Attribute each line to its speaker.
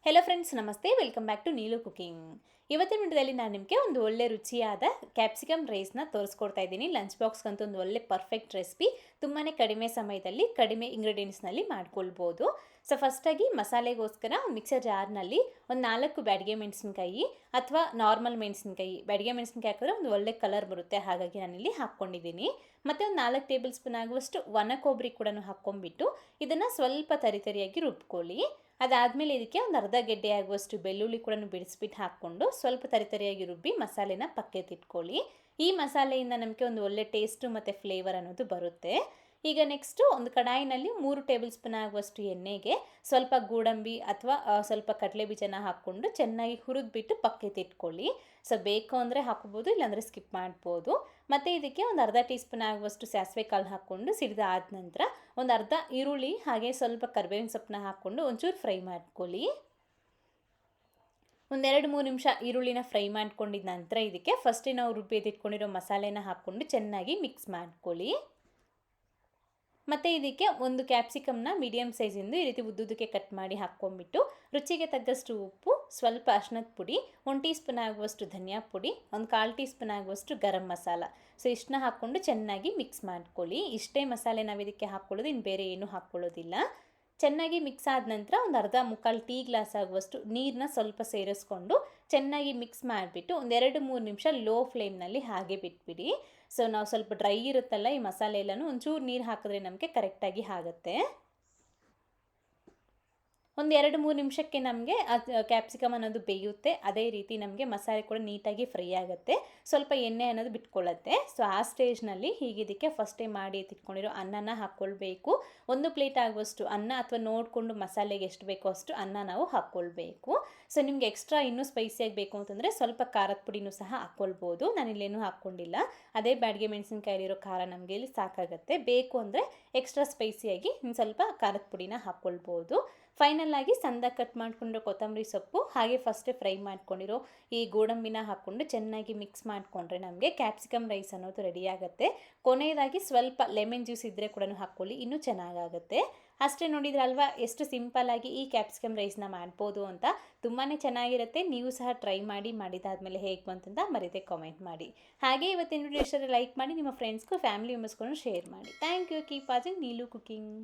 Speaker 1: Hello friends, ನಮಸ್ತೆ. Welcome back to Neelu cooking. ಇವತ್ತಿನ ವಿಡಿಯೋದಲ್ಲಿ ನಾನು ನಿಮಗೆ ಒಂದು ಒಳ್ಳೆ ರುಚಿಯಾದ ಕ್ಯಾಪ್ಸಿಕಮ್ ರೈಸ್ನ ತೋರಿಸ್ಕೊಡ್ತಾ ಇದ್ದೀನಿ. ಲಂಚ್ ಬಾಕ್ಸ್ಗಂತೂ ಒಂದು ಒಳ್ಳೆ ಪರ್ಫೆಕ್ಟ್ ರೆಸಿಪಿ. ತುಂಬಾ ಕಡಿಮೆ ಸಮಯದಲ್ಲಿ ಕಡಿಮೆ ಇಂಗ್ರೀಡಿಯೆಂಟ್ಸ್ನಲ್ಲಿ ಮಾಡ್ಕೊಳ್ಬೋದು. ಸೊ ಫಸ್ಟಾಗಿ ಮಸಾಲೆಗೋಸ್ಕರ ಮಿಕ್ಸರ್ ಜಾರ್ನಲ್ಲಿ ಒಂದು 4 ಬ್ಯಾಡಗೆ ಮೆಣಸಿನ್ಕಾಯಿ ಅಥವಾ ನಾರ್ಮಲ್ ಮೆಣಸಿನ್ಕಾಯಿ, ಬ್ಯಾಡಗೆ ಮೆಣಸಿನ್ಕಾಯಿ ಹಾಕಿದ್ರೆ ಒಂದು ಒಳ್ಳೆ ಕಲರ್ ಬರುತ್ತೆ, ಹಾಗಾಗಿ ನಾನಿಲ್ಲಿ ಹಾಕ್ಕೊಂಡಿದ್ದೀನಿ. ಮತ್ತು ಒಂದು 4 ಟೇಬಲ್ ಸ್ಪೂನ್ ಆಗುವಷ್ಟು ಒಣ ಕೊಬ್ಬರಿ ಕೂಡ ಹಾಕ್ಕೊಂಡ್ಬಿಟ್ಟು ಇದನ್ನು ಸ್ವಲ್ಪ ತರಿತರಿಯಾಗಿ ರುಬ್ಕೊಳ್ಳಿ. ಅದಾದಮೇಲೆ ಇದಕ್ಕೆ ಒಂದು ಅರ್ಧ ಗೆಡ್ಡೆ ಆಗುವಷ್ಟು ಬೆಳ್ಳುಳ್ಳಿ ಕೂಡ ಬಿಡಿಸ್ಬಿಟ್ಟು ಹಾಕ್ಕೊಂಡು ಸ್ವಲ್ಪ ತರಿತರಿಯಾಗಿ ರುಬ್ಬಿ ಮಸಾಲೆನ ಪಕ್ಕೆತ್ತಿಟ್ಕೊಳ್ಳಿ. ಈ ಮಸಾಲೆಯಿಂದ ನಮಗೆ ಒಂದು ಒಳ್ಳೆ ಟೇಸ್ಟು ಮತ್ತು ಫ್ಲೇವರ್ ಅನ್ನೋದು ಬರುತ್ತೆ. ಈಗ ನೆಕ್ಸ್ಟು ಒಂದು ಕಡಾಯಿನಲ್ಲಿ 3 ಟೇಬಲ್ ಸ್ಪೂನ್ ಆಗುವಷ್ಟು ಎಣ್ಣೆಗೆ ಸ್ವಲ್ಪ ಗೋಡಂಬಿ ಅಥವಾ ಸ್ವಲ್ಪ ಕಡಲೆ ಬೀಜನ ಹಾಕ್ಕೊಂಡು ಚೆನ್ನಾಗಿ ಹುರಿದ್ಬಿಟ್ಟು ಪಕ್ಕೆತ್ತಿಟ್ಕೊಳ್ಳಿ. ಸೊ ಬೇಕು ಅಂದರೆ ಹಾಕ್ಬೋದು, ಇಲ್ಲಾಂದರೆ ಸ್ಕಿಪ್ ಮಾಡ್ಬೋದು. ಮತ್ತು ಇದಕ್ಕೆ ಒಂದು ಅರ್ಧ ಟೀ ಸ್ಪೂನ್ ಆಗುವಷ್ಟು ಸಾಸಿವೆ ಕಾಳು ಹಾಕ್ಕೊಂಡು ಸಿಡಿದಾದ ನಂತರ ಒಂದು ಅರ್ಧ ಈರುಳ್ಳಿ ಹಾಗೆ ಸ್ವಲ್ಪ ಕರಿಬೇವಿನ ಸೊಪ್ಪನ್ನ ಹಾಕ್ಕೊಂಡು ಒಂಚೂರು ಫ್ರೈ ಮಾಡ್ಕೊಳ್ಳಿ. ಒಂದು 2-3 ನಿಮಿಷ ಈರುಳ್ಳಿನ ಫ್ರೈ ಮಾಡ್ಕೊಂಡಿದ್ದ ನಂತರ ಇದಕ್ಕೆ ಫಸ್ಟೇ ನಾವು ರುಬ್ಬಿದಿಟ್ಕೊಂಡಿರೋ ಮಸಾಲೆನ ಹಾಕ್ಕೊಂಡು ಚೆನ್ನಾಗಿ ಮಿಕ್ಸ್ ಮಾಡ್ಕೊಳ್ಳಿ. ಮತ್ತು ಇದಕ್ಕೆ ಒಂದು ಕ್ಯಾಪ್ಸಿಕಮ್ನ ಮೀಡಿಯಮ್ ಸೈಜಿಂದು ಈ ರೀತಿ ಉದ್ದುದಕ್ಕೆ ಕಟ್ ಮಾಡಿ ಹಾಕ್ಕೊಂಡ್ಬಿಟ್ಟು ರುಚಿಗೆ ತగ్గಷ್ಟು ಉಪ್ಪು, ಸ್ವಲ್ಪ ಅರಿಶಿಣದ ಪುಡಿ, 1 ಟೀ ಸ್ಪೂನ್ ಆಗುವಷ್ಟು ಧನಿಯಾ ಪುಡಿ, ಒಂದು 1/4 ಟೀ ಸ್ಪೂನ್ ಆಗುವಷ್ಟು ಗರಂ ಮಸಾಲ, ಸೊ ಇಷ್ಟನ್ನ ಹಾಕ್ಕೊಂಡು ಚೆನ್ನಾಗಿ ಮಿಕ್ಸ್ ಮಾಡ್ಕೊಳ್ಳಿ. ಇಷ್ಟೇ ಮಸಾಲೆ ನಾವು ಇದಕ್ಕೆ ಹಾಕ್ಕೊಳ್ಳೋದು, ಇನ್ನು ಬೇರೆ ಏನೂ ಹಾಕ್ಕೊಳ್ಳೋದಿಲ್ಲ. ಚೆನ್ನಾಗಿ ಮಿಕ್ಸ್ ಆದ ನಂತರ ಒಂದು ಮುಕ್ಕಾಲು ಟೀ ಗ್ಲಾಸ್ ಆಗುವಷ್ಟು ನೀರನ್ನ ಸ್ವಲ್ಪ ಸೇರಿಸ್ಕೊಂಡು ಚೆನ್ನಾಗಿ ಮಿಕ್ಸ್ ಮಾಡಿಬಿಟ್ಟು ಒಂದು 2-3 ನಿಮಿಷ ಲೋ ಫ್ಲೇಮ್ನಲ್ಲಿ ಹಾಗೆ ಬಿಟ್ಬಿಡಿ. ಸೊ ನಾವು ಸ್ವಲ್ಪ ಡ್ರೈ ಇರುತ್ತಲ್ಲ ಈ ಮಸಾಲೆ ಎಲ್ಲನೂ, ಒಂಚೂರು ನೀರು ಹಾಕಿದ್ರೆ ನಮಗೆ ಕರೆಕ್ಟಾಗಿ ಆಗುತ್ತೆ. ಒಂದು 2-3 ನಿಮಿಷಕ್ಕೆ ನಮಗೆ ಕ್ಯಾಪ್ಸಿಕಮ್ ಅನ್ನೋದು ಬೇಯುತ್ತೆ. ಅದೇ ರೀತಿ ನಮಗೆ ಮಸಾಲೆ ಕೂಡ ನೀಟಾಗಿ ಫ್ರೈ ಆಗುತ್ತೆ, ಸ್ವಲ್ಪ ಎಣ್ಣೆ ಅನ್ನೋದು ಬಿಟ್ಕೊಳ್ಳುತ್ತೆ. ಸೊ ಆ ಸ್ಟೇಜ್ನಲ್ಲಿ ಹೀಗೆ ಇದಕ್ಕೆ ಫಸ್ಟೇ ಮಾಡಿ ಎತ್ತಿಟ್ಕೊಂಡಿರೋ ಅನ್ನನ ಹಾಕ್ಕೊಳ್ಬೇಕು. 1 ಪ್ಲೇಟ್ ಆಗುವಷ್ಟು ಅನ್ನ ಅಥವಾ ನೋಡಿಕೊಂಡು ಮಸಾಲೆಗೆ ಎಷ್ಟು ಬೇಕೋ ಅಷ್ಟು ಅನ್ನ ನಾವು ಹಾಕ್ಕೊಳ್ಬೇಕು. ಸೊ ನಿಮಗೆ ಎಕ್ಸ್ಟ್ರಾ ಇನ್ನೂ ಸ್ಪೈಸಿಯಾಗಿ ಬೇಕು ಅಂತಂದರೆ ಸ್ವಲ್ಪ ಖಾರದ ಪುಡಿನೂ ಸಹ ಹಾಕ್ಕೊಳ್ಬೋದು. ನಾನಿಲ್ಲೇನೂ ಹಾಕ್ಕೊಂಡಿಲ್ಲ, ಅದೇ ಬ್ಯಾಡಗೆ ಮೆಣಸಿನ್ಕಾಯಿಲಿರೋ ಖಾರ ನಮಗೆ ಇಲ್ಲಿ ಸಾಕಾಗುತ್ತೆ. ಬೇಕು ಅಂದರೆ ಎಕ್ಸ್ಟ್ರಾ ಸ್ಪೈಸಿಯಾಗಿ ಇನ್ನು ಸ್ವಲ್ಪ ಖಾರದ ಪುಡಿನ ಹಾಕ್ಕೊಳ್ಬೋದು. ಫೈನಲ್ ಆಗಿ ಸಣ್ಣದಾಗಿ ಕಟ್ ಮಾಡ್ಕೊಂಡಿರೋ ಕೊತ್ತಂಬರಿ ಸೊಪ್ಪು ಹಾಗೆ ಫಸ್ಟೇ ಫ್ರೈ ಮಾಡ್ಕೊಂಡಿರೋ ಈ ಗೋಡಂಬಿನ ಹಾಕ್ಕೊಂಡು ಚೆನ್ನಾಗಿ ಮಿಕ್ಸ್ ಮಾಡಿಕೊಂಡ್ರೆ ನಮಗೆ ಕ್ಯಾಪ್ಸಿಕಮ್ ರೈಸ್ ಅನ್ನೋದು ರೆಡಿ ಆಗುತ್ತೆ. ಕೊನೆಯದಾಗಿ ಸ್ವಲ್ಪ ಲೆಮನ್ ಜ್ಯೂಸ್ ಇದ್ದರೆ ಕೂಡ ಹಾಕ್ಕೊಳ್ಳಿ, ಇನ್ನೂ ಚೆನ್ನಾಗಾಗುತ್ತೆ. ಅಷ್ಟೇ, ನೋಡಿದ್ರಲ್ವಾ ಎಷ್ಟು ಸಿಂಪಲ್ಲಾಗಿ ಈ ಕ್ಯಾಪ್ಸಿಕಮ್ ರೈಸ್ನ ಮಾಡ್ಬೋದು ಅಂತ. ತುಂಬಾ ಚೆನ್ನಾಗಿರುತ್ತೆ. ನೀವು ಸಹ ಟ್ರೈ ಮಾಡಿ, ಮಾಡಿದಾದ್ಮೇಲೆ ಹೇಗೆ ಬಂತಂತ ಮರೀದೆ ಕಾಮೆಂಟ್ ಮಾಡಿ. ಹಾಗೆ ಇವತ್ತಿನ ವಿಡಿಯೋ ಲೈಕ್ ಮಾಡಿ, ನಿಮ್ಮ ಫ್ರೆಂಡ್ಸ್ಗೂ ಫ್ಯಾಮಿಲಿ ಮೆಂಬರ್ಸ್ಗೂ ಶೇರ್ ಮಾಡಿ. Thank you. Keep watching Neelu cooking.